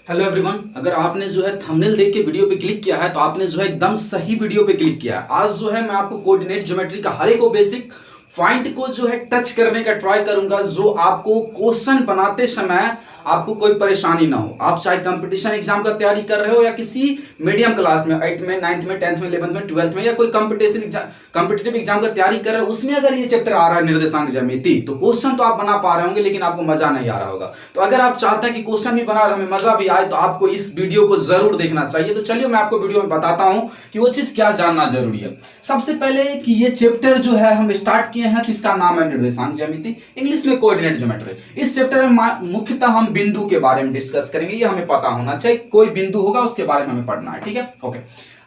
Hello everyone, अगर आपने जो है थंबनेल देख के वीडियो पे क्लिक किया है तो आपने जो है एकदम सही वीडियो पे क्लिक किया है। आज जो है मैं आपको कोऑर्डिनेट ज्योमेट्री का हर एक बेसिक पॉइंट को जो है टच करने का ट्राई करूंगा, जो आपको क्वेश्चन बनाते समय आपको कोई परेशानी ना हो। आप चाहे कंपटीशन एग्जाम का तैयारी कर रहे हो या किसी मीडियम क्लास में 8th में 9th में 10th में 11th में 12th में या कोई कॉम्पिटिटिव एग्जाम का तैयारी कर रहे हो, उसमें अगर ये चैप्टर आ रहा है निर्देशांक ज्यामिति, तो क्वेश्चन तो आप बना पा रहे होंगे लेकिन आपको मजा नहीं आ रहा होगा। तो अगर आप चाहते हैं कि क्वेश्चन भी बना रहे हमें मजा भी आए तो आपको इस वीडियो को जरूर देखना चाहिए। तो चलिए मैं आपको वीडियो में बताता हूं कि वो चीज क्या जानना जरूरी है। सबसे पहले कि ये चैप्टर जो है हम स्टार्ट किए हैं तो इसका नाम है निर्देशांक ज्यामिति, इंग्लिश में कोऑर्डिनेट ज्योमेट्री। इस चैप्टर में मुख्यतः हम बिंदु के बारे में डिस्कस करेंगे, ये हमें पता होना चाहिए। कोई बिंदु होगा उसके बारे में हमें पढ़ना है, ठीक है। ओके,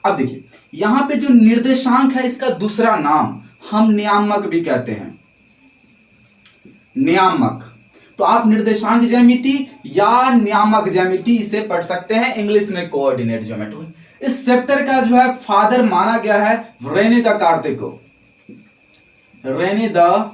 अब देखिए यहां पे जो निर्देशांक है इसका दूसरा नाम हम नियामक भी कहते हैं, नियामक। तो आप निर्देशांक ज्यामिति या नियामक ज्यामिति इसे पढ़ सकते हैं, इंग्लिश में कोऑर्डिनेट ज्योमेट्री। इस चैप्टर का जो है फादर माना गया है रेने द कार्ते को, रेने द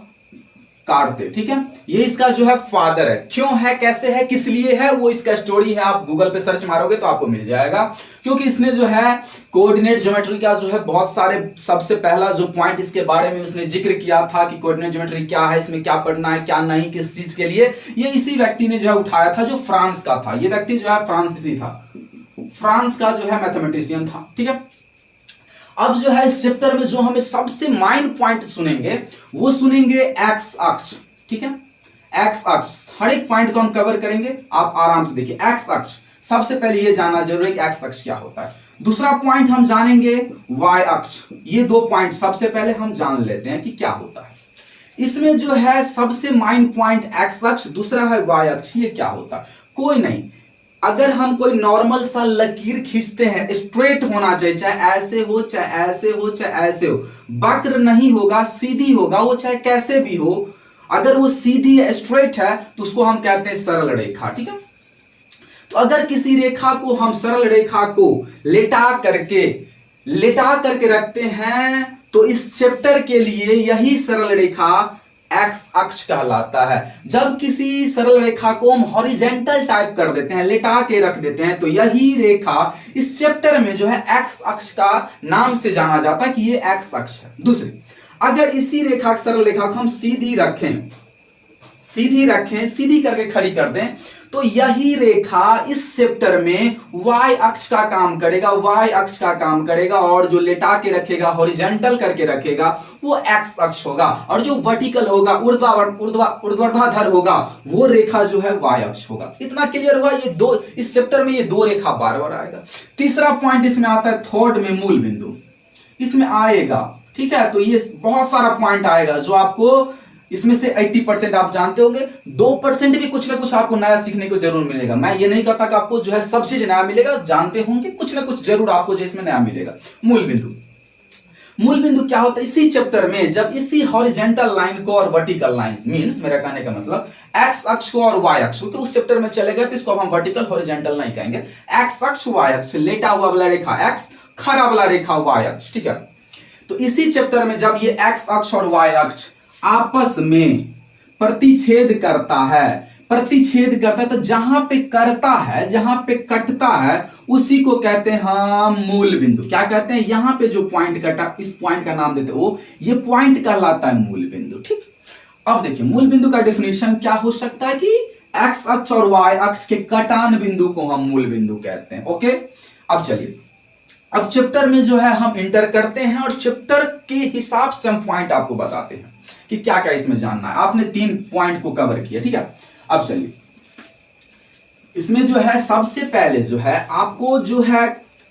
कार्ते, ठीक है। ये इसका जो है फादर है। क्यों है, कैसे है, किस लिए है, वो इसका स्टोरी है। आप गूगल पे सर्च मारोगे तो आपको मिल जाएगा, क्योंकि इसने जो है कोऑर्डिनेट ज्योमेट्री का जो है बहुत सारे, सबसे पहला जो पॉइंट इसके बारे में उसने जिक्र किया था कि कोऑर्डिनेट ज्योमेट्री क्या है, इसमें क्या पढ़ना है क्या नहीं, किस चीज के लिए, ये इसी व्यक्ति ने जो है उठाया था, जो फ्रांस का था। ये व्यक्ति जो है फ्रांसीसी था, फ्रांस का जो है मैथमेटिशियन था, ठीक है। अब जो है इस चैप्टर में जो हमें सबसे माइन पॉइंट सुनेंगे वो सुनेंगे एक्स अक्ष, ठीक है। एक्स अक्ष, हर एक पॉइंट को हम कवर करेंगे, आप आराम से देखिए। एक्स अक्ष, सबसे पहले ये जानना जरूरी है कि एक्स अक्ष क्या होता है। दूसरा पॉइंट हम जानेंगे वाई अक्ष। ये दो पॉइंट सबसे पहले हम जान लेते हैं कि क्या होता है। इसमें जो है सबसे माइन पॉइंट एक्स अक्ष, दूसरा है वाई अक्ष। ये क्या होता है, कोई नहीं, अगर हम कोई नॉर्मल सा लकीर खींचते हैं, स्ट्रेट होना चाहिए, चाहे ऐसे हो चाहे ऐसे हो चाहे ऐसे हो, वक्र नहीं होगा, सीधी होगा, वो चाहे कैसे भी हो। अगर वो सीधी है, स्ट्रेट है, तो उसको हम कहते हैं सरल रेखा, ठीक है। तो अगर किसी रेखा को हम, सरल रेखा को लेटा करके रखते हैं, तो इस चैप्टर के लिए यही सरल रेखा एक्स अक्ष कहलाता है। जब किसी सरल रेखा को हम हॉरिजेंटल टाइप कर देते हैं, लेटा के रख देते हैं, तो यही रेखा इस चैप्टर में जो है एक्स अक्ष का नाम से जाना जाता है कि ये एक्स अक्ष है। दूसरी, अगर इसी रेखा, सरल रेखा को हम सीधी रखें, सीधी करके खड़ी कर दें, तो यही रेखा इस चैप्टर में y अक्ष का काम करेगा, और जो लेटा के रखेगा, हॉरिजॉन्टल करके रखेगा, वो x अक्ष होगा, और जो वर्टिकल होगा, ऊर्ध्वाधर होगा, वो रेखा जो है y अक्ष होगा। इतना क्लियर हुआ। ये दो, इस चैप्टर में ये दो रेखा बार बार आएगा। तीसरा पॉइंट इसमें आता है थर्ड में मूल बिंदु, इसमें आएगा, ठीक है। तो ये बहुत सारा पॉइंट आएगा जो आपको, इसमें से 80% आप जानते होंगे, 2% भी कुछ ना कुछ आपको नया सीखने को जरूर मिलेगा। मैं ये नहीं कहता कि आपको जो है सब चीज नया मिलेगा, जानते होंगे कुछ ना कुछ जरूर आपको जो इसमें नया मिलेगा। मूल बिंदु क्या होता है इसी चैप्टर में, जब इसी हॉरिजेंटल लाइन को और वर्टिकल लाइन, मींस मेरा कहने का मतलब एक्स अक्ष को और वाई अक्ष को, उस चैप्टर में चलेगा तो इसको हम वर्टिकल हॉरिजेंटल नहीं कहेंगे। एक्स अक्ष, वाई अक्ष, लेटा हुआ वाला रेखा एक्स, खड़ा वाला रेखा वाई अक्ष, ठीक है। तो इसी चैप्टर में जब ये एक्स अक्ष और वाई अक्ष आपस में प्रतिच्छेद करता है, तो जहां पे करता है, जहां पे कटता है, उसी को कहते हैं हम मूल बिंदु। क्या कहते हैं, यहां पे जो पॉइंट कटा, इस पॉइंट का नाम देते हो, ये पॉइंट कहलाता है मूल बिंदु, ठीक। अब देखिए मूल बिंदु का डेफिनेशन क्या हो सकता है कि एक्स अक्ष और वाई अक्ष के कटान बिंदु को हम मूल बिंदु कहते हैं। ओके, अब चलिए, अब चैप्टर में जो है हम इंटर करते हैं और चैप्टर के हिसाब से हम पॉइंट आपको बताते हैं कि क्या क्या इसमें जानना है। आपने 3 पॉइंट को कवर किया, ठीक है। अब चलिए, इसमें जो है सबसे पहले जो है आपको जो है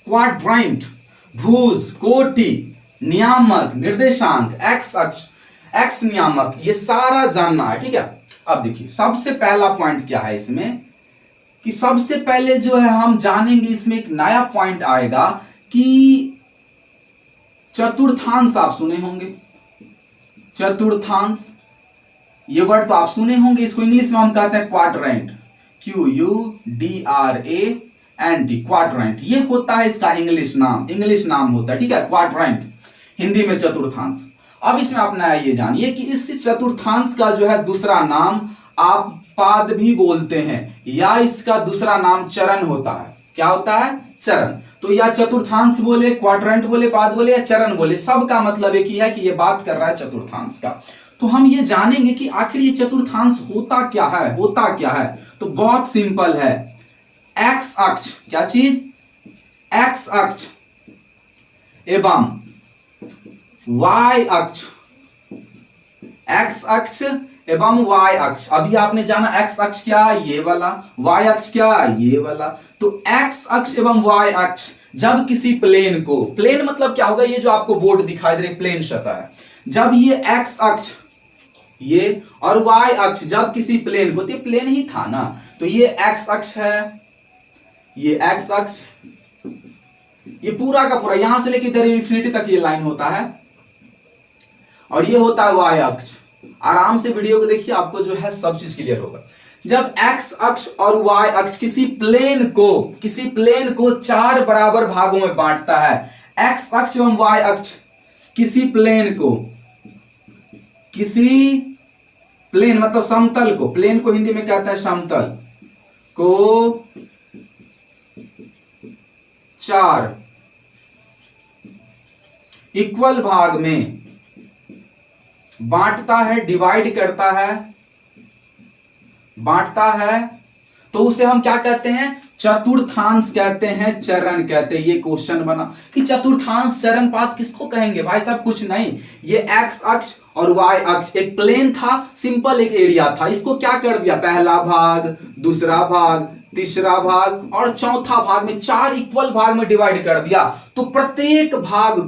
क्वाड्रेंट, भुज, कोटि, नियामक, निर्देशांक, एक्स अक्ष, एक्स नियामक, ये सारा जानना है, ठीक है। अब देखिए सबसे पहला पॉइंट क्या है इसमें, कि सबसे पहले जो है हम जानेंगे, इसमें एक नया पॉइंट आएगा कि चतुर्थांश। आप सुने होंगे चतुर्थांश, ये वर्ड तो आप सुने होंगे। इसको इंग्लिश में हम कहते हैं क्वाड्रेंट, QUDRANT, क्वाड्रेंट। ये होता है इसका इंग्लिश नाम होता है, ठीक है, क्वाड्रेंट, हिंदी में चतुर्थांश। अब इसमें आप नया ये जानिए कि इस चतुर्थांश का जो है दूसरा नाम आप पाद भी बोलते हैं, या इसका दूसरा नाम चरण होता है। क्या होता है? चरण। तो या चतुर्थांश बोले, क्वाड्रेंट बोले, पाद बोले या चरण बोले, सबका मतलब एक ही है कि ये बात कर रहा है चतुर्थांश का। तो हम ये जानेंगे कि आखिर ये चतुर्थांश होता क्या है, होता क्या है। तो बहुत सिंपल है, एक्स अक्ष, क्या चीज? एक्स अक्ष एवं वाई अक्ष, एक्स अक्ष एवं वाई अक्ष। अभी आपने जाना एक्स अक्ष क्या? ये वाला। वाई अक्ष क्या? ये वाला। तो एक्स अक्ष एवं वाई अक्ष जब किसी प्लेन को, प्लेन मतलब क्या होगा? ये जो आपको बोर्ड दिखाई दे रही प्लेन सतह है, जब ये एक्स अक्ष ये और वाई अक्ष जब किसी प्लेन को, तो प्लेन ही था ना, तो ये एक्स अक्ष है, ये एक्स अक्ष, ये पूरा का पूरा यहां से लेकर इधर इंफिनिटी तक ये लाइन होता है, और ये होता है वाई अक्ष। आराम से वीडियो को देखिए, आपको जो है सब चीज क्लियर होगा। जब एक्स अक्ष और वाई अक्ष किसी प्लेन को चार बराबर भागों में बांटता है, एक्स अक्ष एवं वाई अक्ष किसी प्लेन मतलब समतल को, प्लेन को हिंदी में कहते हैं समतल को, चार इक्वल भाग में बांटता है, डिवाइड करता है, बांटता है, तो उसे हम क्या कहते हैं? चतुर्थांश कहते हैं, चरण कहते हैं। ये क्वेश्चन बना कि चतुर्थांश चरण पाद किसको कहेंगे? भाई साहब कुछ नहीं, ये एक्स अक्ष और वाई अक्ष एक प्लेन था, सिंपल एक एरिया था, इसको क्या कर दिया? पहला भाग, दूसरा भाग, तीसरा भाग और चौथा भाग में चार इक्वल भाग में डिवाइड कर दिया। तो प्रत्येक भाग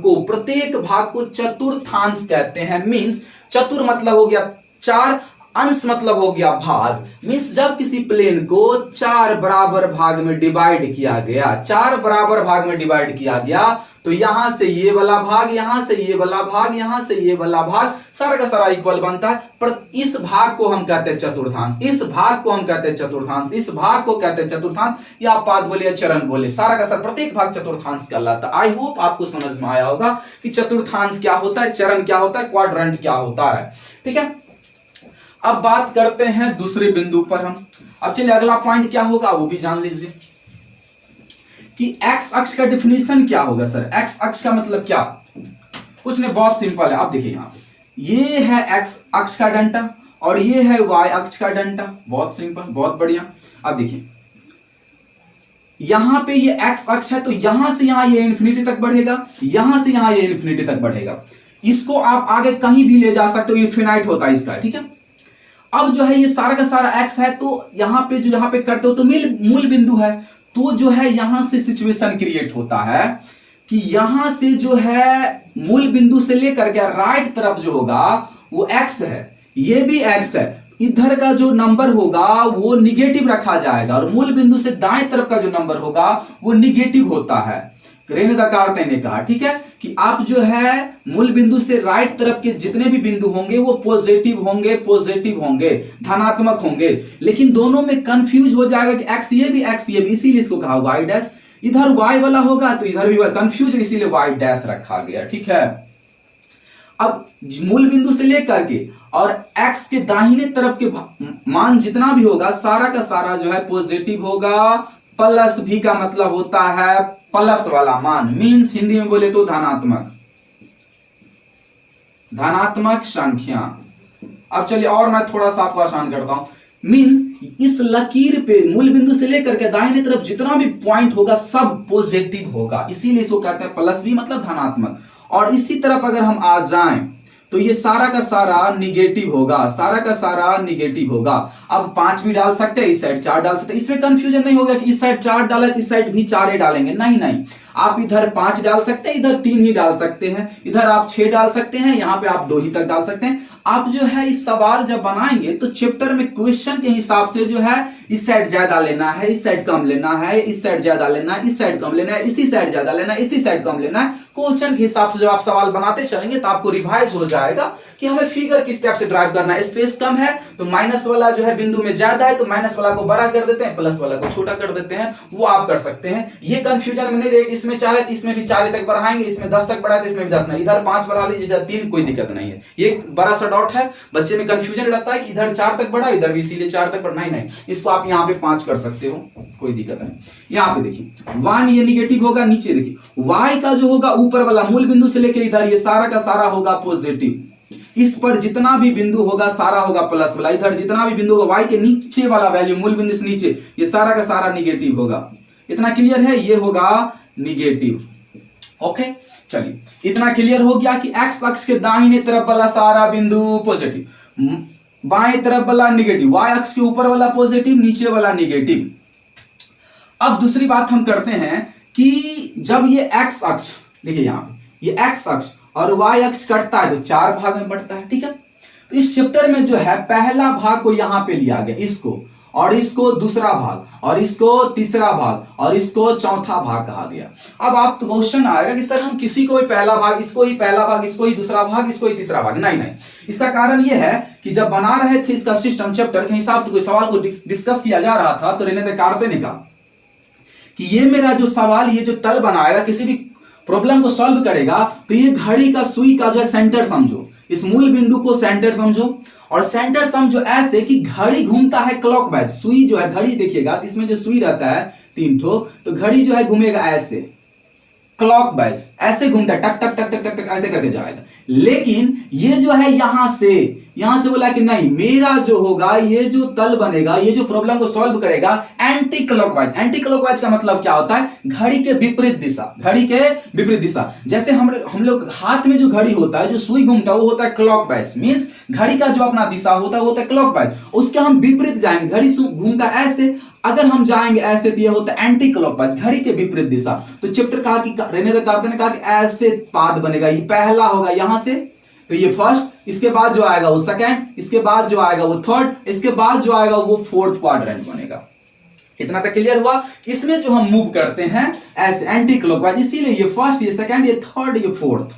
को चतुर्थांश कहते हैं। मींस चतुर मतलब हो गया चार, अंश मतलब हो गया भाग। मींस जब किसी प्लेन को चार बराबर भाग में डिवाइड किया गया, चार बराबर भाग में डिवाइड किया गया, तो यहां से ये वाला भाग, यहां से ये वाला भाग, यहां से ये वाला भाग, सारा का सारा इक्वल बनता है। पर इस भाग को हम कहते हैं चतुर्थांश, इस भाग को हम कहते हैं चतुर्थांश, इस भाग को कहते हैं चतुर्थांश, या पाद बोले या चरण बोले, सारा का सारा प्रत्येक भाग चतुर्थांश कहलाता है। आई होप आपको समझ में आया होगा कि चतुर्थांश क्या होता है, चरण क्या होता है, क्वाड्रेंट क्या होता है। ठीक है, अब बात करते हैं दूसरे बिंदु पर हम। अब चलिए अगला पॉइंट क्या होगा वो भी जान लीजिए कि एक्स अक्ष का डिफिनीशन क्या होगा। सर एक्स अक्ष का मतलब क्या? कुछ नहीं, बहुत सिंपल है। आप देखिए यहाँ पे ये है एक्स अक्ष का डंटा और ये है वाई अक्ष का डंटा। बहुत सिंपल, बहुत बढ़िया। अब देखिए यहां पे ये एक्स अक्ष है, तो यहां से यहां ये इंफिनिटी तक बढ़ेगा, यहां से यहां ये इंफिनिटी तक बढ़ेगा। इसको आप आगे कहीं भी ले जा सकते हो, इनफिनाइट होता है इसका। ठीक है, अब जो है ये सारा का सारा एक्स है, तो यहां पे जो यहां पे करते हो तो मूल बिंदु है, तो जो है यहां से सिचुएशन क्रिएट होता है कि यहां से जो है मूल बिंदु से लेकर के राइट तरफ जो होगा वो एक्स है, ये भी एक्स है। इधर का जो नंबर होगा वो निगेटिव रखा जाएगा और मूल बिंदु से दाएं तरफ का जो नंबर होगा वो निगेटिव होता है। रेने दकार्ते ने कहा, ठीक है, कि आप जो है मूल बिंदु से राइट तरफ के जितने भी बिंदु होंगे वो पॉजिटिव होंगे, धनात्मक होंगे। लेकिन दोनों में कंफ्यूज हो जाएगा कि एक्स ये भी इसीलिए इसको कहा वाई डैश। इधर वाई वाला होगा तो इधर भी कंफ्यूज, इसीलिए वाई डैश रखा गया। ठीक है, अब मूल बिंदु से लेकर के और एक्स के दाहिने तरफ के मान जितना भी होगा सारा का सारा जो है पॉजिटिव होगा। प्लस भी का मतलब होता है प्लस वाला मान, मींस हिंदी में बोले तो धनात्मक संख्या। अब चलिए और मैं थोड़ा सा आपको आसान करता हूं। मींस इस लकीर पे मूल बिंदु से लेकर के दाहिने तरफ जितना भी पॉइंट होगा सब पॉजिटिव होगा, इसीलिए इसको कहते हैं प्लस भी मतलब धनात्मक। और इसी तरफ अगर हम आ जाएं तो ये सारा का सारा निगेटिव होगा, सारा का सारा निगेटिव होगा। अब 5 भी डाल सकते हैं, इस साइड 4 डाल सकते हैं। इसमें कंफ्यूजन नहीं होगा कि इस साइड 4 डाला है तो इस साइड भी 4 ही डालेंगे, नहीं, आप इधर 5 डाल सकते हैं, इधर 3 ही डाल सकते हैं, इधर आप 6 डाल सकते हैं, यहां पे आप 2 ही तक डाल सकते हैं। आप जो है इस सवाल जब बनाएंगे तो चैप्टर में क्वेश्चन के हिसाब से जो है इस साइड ज्यादा लेना है, इस साइड कम लेना है, इस साइड ज्यादा लेना है, इस साइड कम लेना है, इसी साइड ज्यादा लेना है, इसी साइड कम लेना है। क्वेश्चन के हिसाब से जब आप सवाल बनाते चलेंगे तो आपको रिवाइज हो जाएगा कि हमें फिगर किस टाइप से ड्राइव करना है। स्पेस कम है तो माइनस वाला जो है बिंदु में ज्यादा है तो माइनस वाला को बड़ा कर देते हैं, प्लस वाला को छोटा कर देते हैं, वो आप कर सकते हैं। ये कंफ्यूजन में नहीं रहेगी, इसमें 4 है तो इसमें भी 4 तक बढ़ाएंगे, इसमें 10 तक बढ़ाए तो इसमें भी 10 नहीं, इधर 5 बढ़ा लीजिए, इधर 3, कोई दिक्कत नहीं है। ये बड़ा सा डॉट है, बच्चे में कंफ्यूजन रहता है कि इधर 4 तक बढ़ा, इधर भी इसीलिए 4 तक बढ़ा, नहीं, इसको आप यहाँ पे 5 कर सकते हो, कोई दिक्कत नहीं। यहाँ पे देखिए 1 ये निगेटिव होगा, नीचे देखिए y का जो होगा ऊपर वाला मूल बिंदु से लेके इधर ये सारा का सारा होगा पॉजिटिव, इस पर जितना भी बिंदु होगा सारा होगा प्लस वाला, इधर जितना भी बिंदु होगा y के नीचे वाला वैल्यू मूल बिंदु से नीचे ये सारा का सारा निगेटिव होगा। इतना क्लियर है, ये होगा निगेटिव। ओके चलिए इतना क्लियर हो गया कि x अक्ष के दाहिने तरफ वाला सारा बिंदु पॉजिटिव, बाएं तरफ वाला निगेटिव, y अक्ष के ऊपर वाला पॉजिटिव, नीचे वाला निगेटिव। अब दूसरी बात हम करते हैं कि जब ये x अक्ष देखिए यहाँ पे ये x अक्ष और y अक्ष कटता है तो 4 भाग में बंटता है, ठीक है। तो इस चैप्टर में जो है पहला भाग को यहां पे लिया गया, इसको और इसको दूसरा भाग और इसको तीसरा भाग और इसको चौथा भाग कहा गया। अब आप तो क्वेश्चन आएगा कि सर हम किसी को भी पहला भाग, इसको ही पहला भाग, इसको ही दूसरा भाग, इसको ही तीसरा भाग, नहीं। इसका कारण यह है कि जब बना रहे थे इसका सिस्टम चैप्टर के हिसाब से कोई सवाल को डिस्कस किया जा रहा था तो रेने देकार्ते ने कहा कि ये मेरा जो सवाल, ये जो तल बनाएगा किसी भी प्रॉब्लम को सॉल्व करेगा तो ये घड़ी का सुई का जो है सेंटर समझो, इस मूल बिंदु को सेंटर समझो और सेंटर समझो ऐसे कि घड़ी घूमता है क्लॉकवाइज, सुई जो है घड़ी देखिएगा तो इसमें जो सुई रहता है 3 ठो, तो घड़ी जो है घूमेगा ऐसे क्लॉकवाइज, ऐसे घूमता है, टक टक टक टक टक टक ऐसे करके जाएगा। लेकिन ये जो है यहां से बोला कि नहीं, मेरा जो होगा ये जो तल बनेगा, ये जो प्रॉब्लम को सॉल्व करेगा एंटी क्लॉकवाइज। एंटी क्लॉकवाइज का मतलब क्या होता है? घड़ी के विपरीत दिशा, घड़ी के विपरीत दिशा। जैसे हम लोग हाथ में जो घड़ी होता है, जो सुई घूमता है वो होता है क्लॉकवाइज, मींस घड़ी का जो अपना दिशा होता है वो होता है क्लॉकवाइज। उसके हम विपरीत जाएंगे, घड़ी घूमता है ऐसे, अगर हम जाएंगे ऐसे तो ये होता है एंटी क्लॉकवाइज, घड़ी के विपरीत दिशा। तो चैप्टर कहा कि रेने देकार्ते ने कहा कि ऐसे पाद बनेगा, ये पहला होगा यहां से, तो ये फर्स्ट, इसके बाद जो आएगा वो सेकंड, इसके बाद जो आएगा वो थर्ड, इसके बाद जो आएगा वो फोर्थ क्वाड्रेंट बनेगा। इतना तक क्लियर हुआ? इसमें जो हम मूव करते हैं ऐसे एंटी क्लॉकवाइज, इसीलिए ये फर्स्ट, ये सेकंड, ये थर्ड, ये फोर्थ।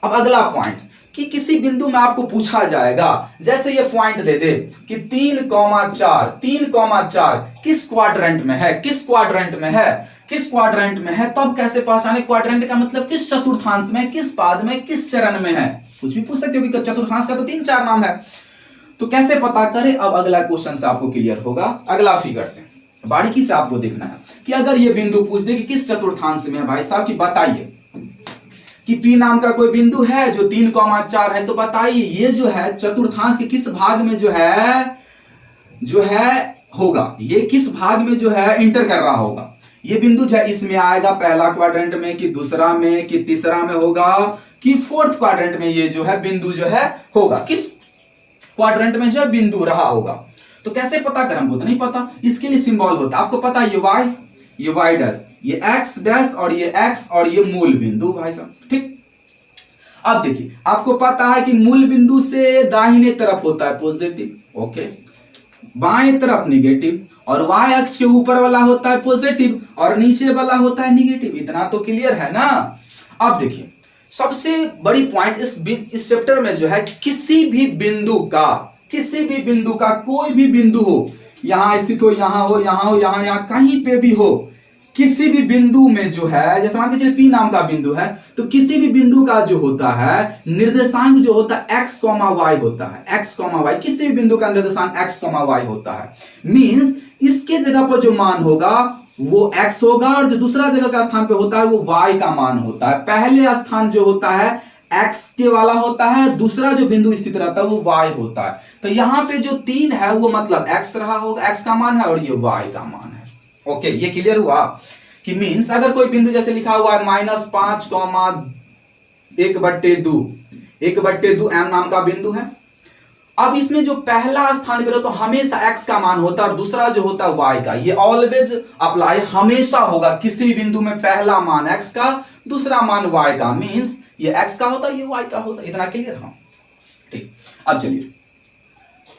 अब अगला पॉइंट कि किसी बिंदु में आपको पूछा जाएगा, जैसे ये पॉइंट दे दे कि 3,4 किस क्वाड्रेंट में है, किस क्वाड्रेंट में है, किस क्वाड्रेंट में है, तब कैसे पहचाने? क्वाड्रेंट का मतलब किस चतुर्थांश में, किस पाद में, किस चरण में है, कुछ भी पूछ सकते हो कि चतुर्थांश का तो 3-4 नाम है, तो कैसे पता करें? अब अगला क्वेश्चन से आपको क्लियर होगा। अगला फिगर से बारीकी से आपको देखना है कि अगर ये बिंदु पूछ दे कि किस चतुर्थांश में है भाई साहब, की बताइए कि P नाम का कोई बिंदु है जो 3,4 है, तो बताइए ये जो है चतुर्थांश के किस भाग में जो है होगा, ये किस भाग में जो है इंटर कर रहा होगा। ये बिंदु जो है इसमें आएगा पहला क्वाड्रेंट में, कि दूसरा में, कि तीसरा में होगा, कि फोर्थ क्वाड्रेंट में ये जो है बिंदु जो है होगा, किस क्वाड्रेंट में जो है बिंदु रहा होगा। तो कैसे पता करें? हमको तो नहीं पता, इसके लिए सिंबल होता है, आपको पता है ये y डैश, ये x डैश और ये x और ये मूल बिंदु भाई साहब, ठीक। अब देखिए आपको पता है कि मूल बिंदु से दाहिने तरफ होता है पॉजिटिव, ओके, बाएं तरफ निगेटिव, और y अक्ष के ऊपर वाला होता है पॉजिटिव और नीचे वाला होता है निगेटिव। इतना तो क्लियर है ना? अब देखिए सबसे बड़ी पॉइंट इस चैप्टर में जो है, किसी भी बिंदु का कोई भी बिंदु हो, यहां स्थित हो, यहां हो, यहां हो, यहां कहीं पे भी हो, किसी भी बिंदु में जो है, जैसे मान के चलिए P नाम का बिंदु है, तो किसी भी बिंदु का जो होता है निर्देशांक जो होता है x, y होता है, x, y, किसी भी बिंदु का निर्देशांक x, y होता है। मींस इसके जगह पर जो मान होगा वो x होगा और जो दूसरा जगह का स्थान पे होता है वो y का मान होता है। पहले स्थान जो होता है x के वाला होता है, दूसरा जो बिंदु स्थित रहता है वो y होता है। तो यहाँ पे जो 3 है वो मतलब x रहा होगा, x का मान है, और ये y का मान है। ओके, ये क्लियर हुआ कि मींस अगर कोई बिंदु जैसे लिखा हुआ है -5,1/2 m नाम का बिंदु है। अब इसमें जो पहला स्थान पे तो हमेशा x का मान होता है और दूसरा जो होता है y का। ये ऑलवेज अप्लाई हमेशा होगा, किसी बिंदु में पहला मान x का, दूसरा मान y का, मींस ये x का होता है, ये y का होता है। इतना क्लियर? हाँ, ठीक। अब चलिए,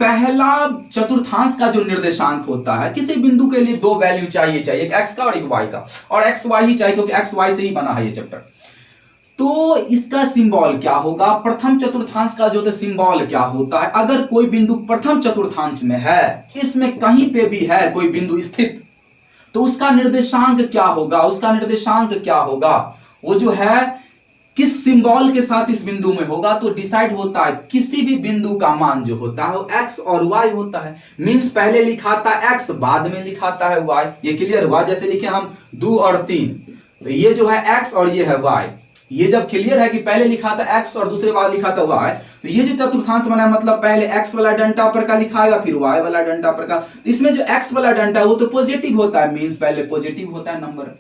पहला चतुर्थांश का जो निर्देशांक होता है, किसी बिंदु के लिए 2 वैल्यू चाहिए, एक x का और एक y का, और x y ही चाहिए क्योंकि x y से ही बना है ये चैप्टर। तो इसका सिंबल क्या होगा, प्रथम चतुर्थांश का जो सिंबल क्या होता है, अगर कोई बिंदु प्रथम चतुर्थांश में है, इसमें कहीं पे भी है कोई बिंदु स्थित, तो उसका निर्देशांक क्या होगा, उसका निर्देशांक क्या होगा, वो जो है किस सिंबल के साथ इस बिंदु में होगा, तो डिसाइड होता है किसी भी बिंदु का मान जो होता है वो x और y होता है। मींस पहले लिखाता है x, बाद में लिखाता है y। ये क्लियर हुआ, जैसे लिखे हम 2 और 3, तो ये जो है x और ये है y। ये जब क्लियर है कि पहले लिखा था x और दूसरे बार लिखा था y, तो ये जो चतुर्थांश बना है मतलब पहले x वाला डंडा पर का लिखाएगा, फिर y वाला डंडा पर का। इसमें जो x वाला डंडा है वो तो पॉजिटिव होता है, मींस पहले पॉजिटिव होता है नंबर,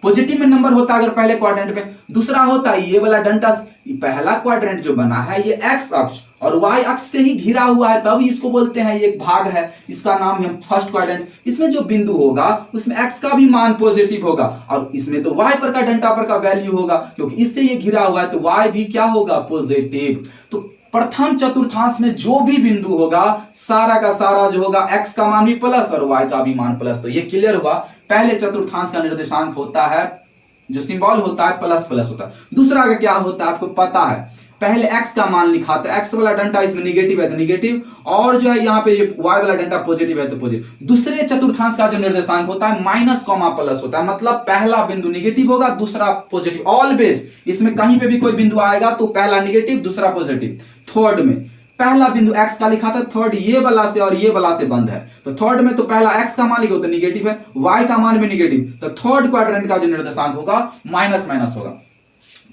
पॉजिटिव में नंबर होता है अगर पहले क्वाड्रेंट में। दूसरा होता है ये वाला डंडा, पहला क्वाड्रेंट जो बना है ये x अक्ष और y अक्ष से ही घिरा हुआ है, तब इसको बोलते हैं ये एक भाग है, इसका नाम है फर्स्ट क्वाड्रेंट। इसमें जो बिंदु होगा उसमें x का भी मान पॉजिटिव होगा और इसमें तो y पर का डंडा पर का वैल्यू होगा, क्योंकि इससे ये घिरा हुआ है तो y भी क्या होगा, पॉजिटिव। तो प्रथम चतुर्थांश में जो भी बिंदु होगा सारा का सारा जो होगा x का मान भी प्लस और y का भी मान प्लस। तो ये क्लियर हुआ, पहले चतुर्थांश का निर्देशांक होता है, जो सिंबल होता है प्लस प्लस होता है। दूसरा का क्या होता है आपको पता है, पहले x का मान लिखा था, x वाला डंडा इसमें निगेटिव है तो निगेटिव, और जो है यहाँ पे ये y वाला डंडा पॉजिटिव है तो पॉजिटिव। दूसरे चतुर्थांश का जो निर्देशांक होता है माइनस कॉमा प्लस होता है, मतलब पहला बिंदु निगेटिव होगा दूसरा पॉजिटिव, ऑलवेज। इसमें कहीं पे भी कोई बिंदु आएगा तो पहला निगेटिव दूसरा पॉजिटिव। थर्ड में पहला बिंदु x का लिखा था, थर्ड ये वाला से और ये वाला से बंद है, तो थर्ड में तो पहला x का मान लिखो तो निगेटिव है, y का मान भी निगेटिव, तो थर्ड क्वाड्रेंट का जो निर्देशांक होगा माइनस माइनस होगा।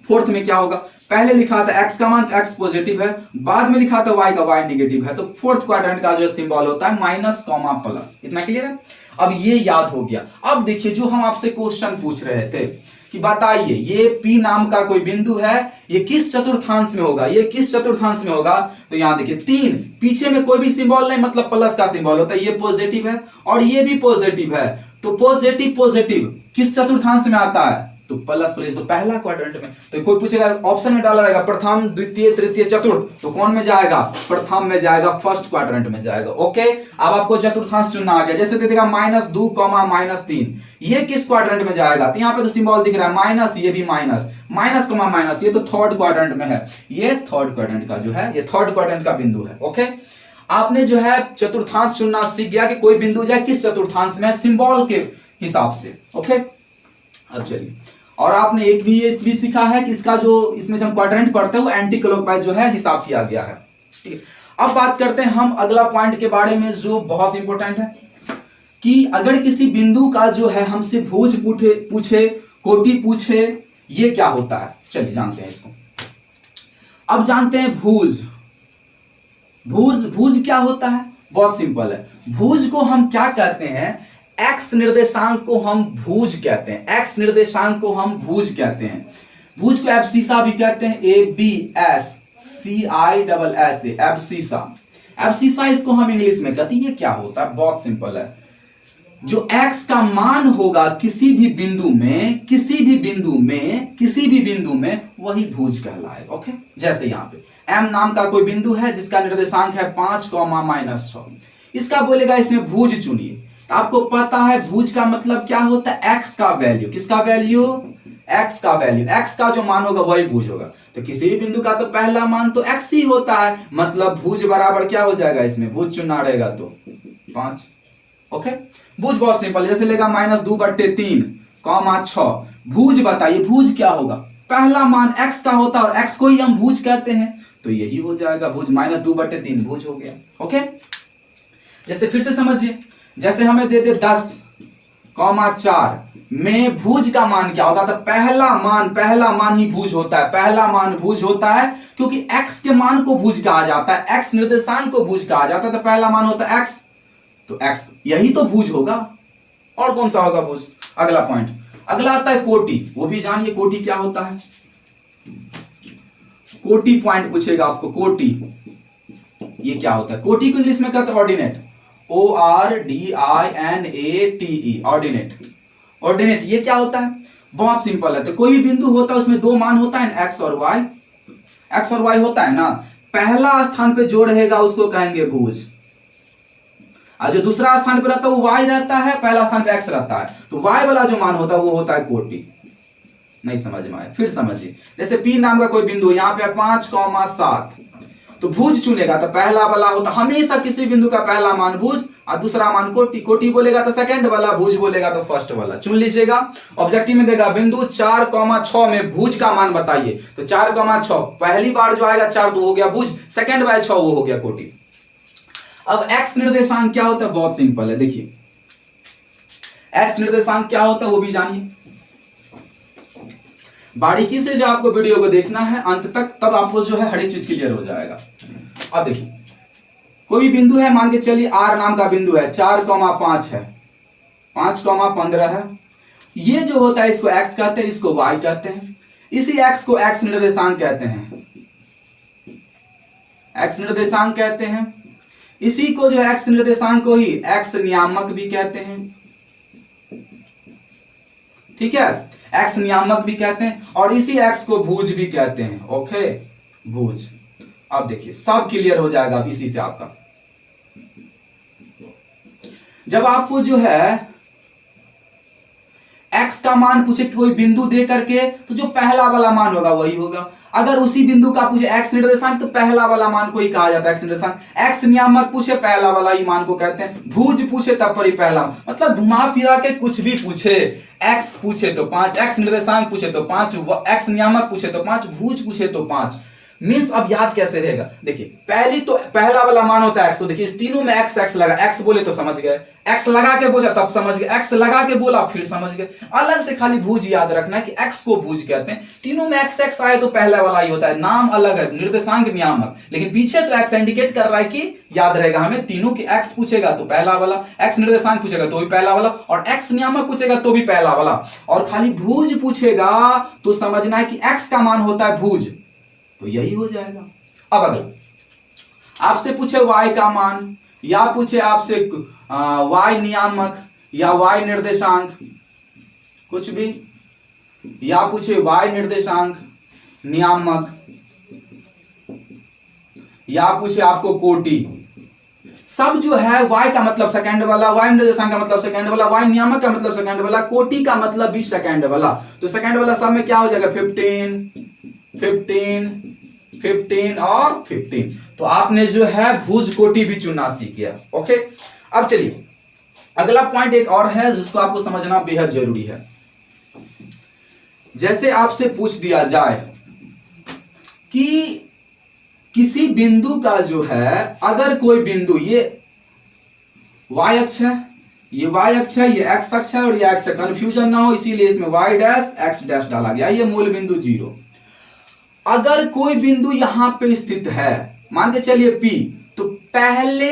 फोर्थ में क्या होगा, पहले लिखा था x का मान तो x पॉजिटिव है, बाद में लिखा था y का y निगेटिव है, तो फोर्थ क्वाड्रेंट का जो सिंबल होता है माइनस कॉमा प्लस। इतना क्लियर है, अब ये याद हो गया। अब देखिए जो हम आपसे क्वेश्चन पूछ रहे थे कि बताइए ये P नाम का कोई बिंदु है, ये किस चतुर्थांश में होगा, ये किस चतुर्थांश में होगा, तो यहां देखिए 3, पीछे में कोई भी सिंबल नहीं, मतलब प्लस का सिंबल होता है, ये पॉजिटिव है और ये भी पॉजिटिव है, तो पॉजिटिव पॉजिटिव किस चतुर्थांश में आता है, तो प्लस प्लस, तो पहला क्वाड्रेंट में। तो कोई पूछेगा ऑप्शन में डाला रहेगा प्रथम द्वितीय तृतीय चतुर्थ, तो कौन में जाएगा, प्रथम में जाएगा, फर्स्ट क्वाड्रेंट में जाएगा। ओके, अब आपको चतुर्थांश चुनना आ गया, जैसे दे देगा -2, -3, ये किस क्वाड्रेंट में जाएगा, तो यहाँ पे तो सिंबल दिख रहा है माइनस, ये भी माइनस, माइनस कॉमा माइनस, ये तो थर्ड क्वाड्रेंट में है, ये थर्ड क्वाड्रेंट का जो है, ये थर्ड क्वाड्रेंट का बिंदु है। ओके, आपने जो है चतुर्थांश चुनना सीख गया कि कोई बिंदु जाए किस चतुर्थांश में, सिंबल के हिसाब से। ओके, अब चलिए, और आपने एक भी ये भी सीखा है कि इसका जो इसमें जब क्वाड्रेंट पढ़ते हैं वो एंटी क्लॉकवाइज जो है हिसाब किया गया है। ठीक है, अब बात करते हैं हम अगला पॉइंट के बारे में जो बहुत इंपॉर्टेंट है कि अगर किसी बिंदु का जो है हमसे भुज पूछे, कोटि पूछे, ये क्या होता है, चलिए जानते हैं इसको। अब जानते हैं भुज। भुज क्या होता है, बहुत सिंपल है। भुज को हम क्या कहते हैं, एक्स निर्देशांक को हम भुज कहते हैं, एक्स निर्देशांक को हम भुज कहते हैं। भुज को एब्सिसा भी कहते हैं, ABSCISS, एब्सिसा। एब्सिसा इसको हम इंग्लिश में कहते हैं। ये क्या होता है, बहुत सिंपल है, जो x का मान होगा किसी भी बिंदु में, किसी भी बिंदु में वही भुज कहलाएगा। ओके, जैसे यहाँ पे m नाम का कोई बिंदु है जिसका निर्देशांक है 5, -6, इसका बोलेगा इसमें भुज चुनिए, तो आपको पता है भुज का मतलब क्या होता है, x का वैल्यू, किसका वैल्यू, x का वैल्यू, x का जो मान होगा वही भुज होगा। तो किसी भी बिंदु का तो पहला मान तो x ही होता है, मतलब भुज बराबर क्या हो जाएगा, इसमें भुज चुनना रहेगा तो 5। ओके, भुज बहुत सिंपल, जैसे लेगा -2/3, 6, भुज बताइए भुज क्या होगा, पहला मान x का होता है और x को ही हम भुज कहते हैं, तो यही हो जाएगा भुज, -2/3 भुज हो गया। ओके, जैसे फिर से समझिए, जैसे हमें दे दे 10,4 में भुज का मान क्या होगा, तो पहला मान ही भुज होता है, पहला मान भुज होता है, क्योंकि x के मान को भुज कहा जाता है, x निर्देशांक को भुज कहा जाता है, तो पहला मान होता है x, तो x यही तो भुज होगा, और कौन सा होगा भुज। अगला पॉइंट, अगला आता है कोटि, वो भी जानिए कोटि क्या होता है। कोटि पॉइंट पूछेगा आपको, कोटि ये क्या होता है, कोटि को इंग्लिश में कहते हैं ऑर्डिनेट, ORDINATE, ऑर्डिनेट। ऑर्डिनेट ये क्या होता है, बहुत सिंपल है, तो कोई भी बिंदु होता है उसमें दो मान होता है, x और y होता है ना, पहला स्थान पे जो रहेगा उसको कहेंगे भुज, और जो दूसरा स्थान पे रहता है वो y रहता है, पहला स्थान पे x रहता है, तो y वाला जो मान होता है वो होता है कोटि। नहीं समझ में आया, फिर समझिए। जैसे P नाम का कोई बिंदु, यहाँ पे 5,7, तो भुज चुनेगा तो पहला वाला होता हमेशा किसी बिंदु का पहला मान भुज और दूसरा मान कोटि, कोटि बोलेगा तो सेकंड वाला, भुज बोलेगा तो फर्स्ट वाला। चुन लीजिएगा। ऑब्जेक्टिव में देगा बिंदु 4,6 में भुज का मान बताइए, तो 4,6 पहली बार जो आएगा 4 तो हो गया भुज, सेकंड बार 6 वो हो गया कोटि। अब x निर्देशांक क्या होता है, बहुत सिंपल है, देखिए x निर्देशांक क्या होता है वो भी जानिए। बारीकी से जो आपको वीडियो को देखना है अंत तक, तब आपको जो है हर एक चीज क्लियर हो जाएगा। अब देखिए कोई भी बिंदु है, मान के चलिए R नाम का बिंदु है, 4,5 है, 5,15 है। ये जो होता है इसको x कहते हैं, इसको y कहते हैं। इसी x को x निर्देशांक कहते हैं, x निर्देशांक कहते हैं। इसी को जो x निर्देशांक को ही x नियामक भी कहते हैं, ठीक है, x नियामक भी कहते हैं। और इसी x को भुज भी कहते हैं, ओके, भुज। अब देखिए सब क्लियर हो जाएगा इसी से आपका। जब आपको जो है x का मान पूछे कोई बिंदु दे करके, तो जो पहला वाला मान होगा वही होगा। अगर उसी बिंदु का पूछे x निर्देशांक, तो पहला वाला मान को ही कहा जाता है x निर्देशांक। x नियामक पूछे पहला वाला ही मान को कहते हैं। भुज पूछे तब पर ही पहला, मतलब घुमा फिरा के कुछ भी पूछे, x पूछे तो 5, x निर्देशांक पूछे तो 5, x नियामक पूछे तो 5, भुज पूछे तो 5। मीन्स अब याद कैसे रहेगा, देखिए पहली तो पहला वाला मान होता है x, तो देखिए इस तीनों में x लगा, x बोले तो समझ गए, x लगा के बोला तब समझ गए, x लगा के बोला फिर समझ गए। अलग से खाली भुज याद रखना है कि x को भुज कहते हैं। तीनों में x आए तो पहला वाला ही होता है, नाम अलग है, निर्देशांक नियामक, लेकिन पीछे तो x इंडिकेट कर रहा है कि याद रहेगा हमें तीनों की। x पूछेगा तो पहला वाला, x निर्देशांक पूछेगा तो भी पहला वाला, और x नियामक पूछेगा तो भी पहला वाला। और खाली भुज पूछेगा तो समझना है कि x का मान होता है भुज, तो यही हो जाएगा। अब अगर आपसे पूछे y का मान, या पूछे आपसे y नियामक या y निर्देशांक, कुछ भी, या पूछे y निर्देशांक नियामक, या पूछे आपको कोटि, सब जो है y का मतलब सेकंड वाला, y निर्देशांक का मतलब सेकंड वाला, y नियामक का मतलब सेकंड वाला, कोटि का मतलब भी सेकंड वाला। तो सेकंड वाला सब में क्या हो जाएगा, 15, 15, 15 और 15। तो आपने जो है भुज कोटि भी चुनना सीख गया, ओके। अब चलिए अगला पॉइंट एक और है जिसको आपको समझना बेहद जरूरी है। जैसे आपसे पूछ दिया जाए कि किसी बिंदु का जो है, अगर कोई बिंदु, ये y अक्ष है, ये y अक्ष है, ये x अक्ष है और ये x है, कंफ्यूजन ना हो इसीलिए इसमें y डैश x डैश डाला गया। ये मूल बिंदु 0। अगर कोई बिंदु यहां पे स्थित है, मान के चलिए P, तो पहले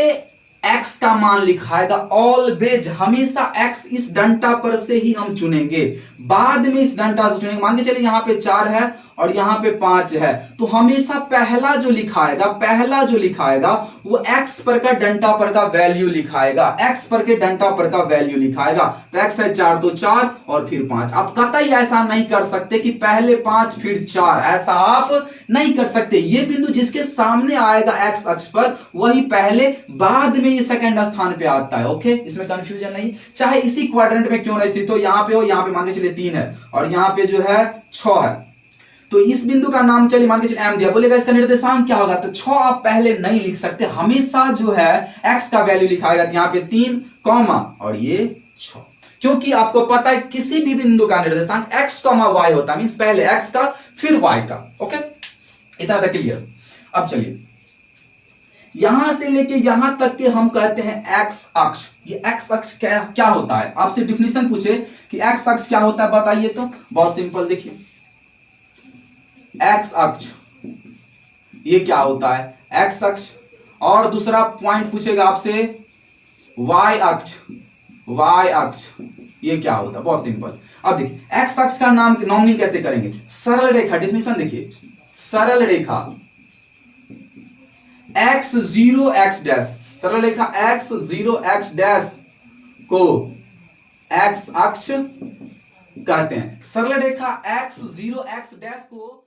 x का मान लिखाएगा, ऑलवेज हमेशा x इस डंटा पर से ही हम चुनेंगे, बाद में इस डंटा से चुनेंगे। मान के चलिए यहां पे 4 है और यहां पे 5 है, तो हमेशा पहला जो लिखाएगा वो x पर का डंटा पर का वैल्यू लिखाएगा, x पर के डंटा पर का वैल्यू लिखाएगा। तो x है 4 तो 4 और फिर 5। आप कतई ऐसा नहीं कर सकते कि पहले 5 फिर 4, ऐसा आप नहीं कर सकते। ये बिंदु जिसके सामने आएगा x अक्ष पर वही पहले, बाद में ये सेकंड स्थान पे आता है, ओके। इसमें कंफ्यूजन नहीं, चाहे इसी क्वाड्रेंट में क्यों ना स्थित हो, यहां पे हो, यहां पे मान के चलिए 3 है और यहां पे जो है 6 है, तो इस बिंदु का नाम चलिए मान के चलिए m दिया, बोलेगा इसका निर्देशांक क्या होगा, तो 6 आप पहले नहीं लिख सकते, हमेशा जो है x का वैल्यू लिखाएगा। तो यहाँ पे 3 कॉमा और ये 6, क्योंकि आपको पता है किसी भी बिंदु का निर्देशांक x कॉमा y होता है, मींस पहले x का फिर y का, ओके। इतना तक क्लियर। अब चलिए यहां से लेके यहां तक के हम कहते हैं x अक्ष। ये x अक्ष क्या होता है, आपसे डिफिनेशन पूछे कि x अक्ष क्या होता है बताइए, तो बहुत सिंपल, देखिए x अक्ष ये क्या होता है, x अक्ष। और दूसरा पॉइंट पूछेगा आपसे y अक्ष ये क्या होता है, बहुत सिंपल। अब देखिए x अक्ष का नाम नॉर्मलिंग कैसे करेंगे, सरल रेखा, डिफिनेशन देखिए, सरल रेखा x0 x डैश, सरल रेखा x0 x डैश को x अक्ष कहते हैं। सरल रेखा x0 x डैश को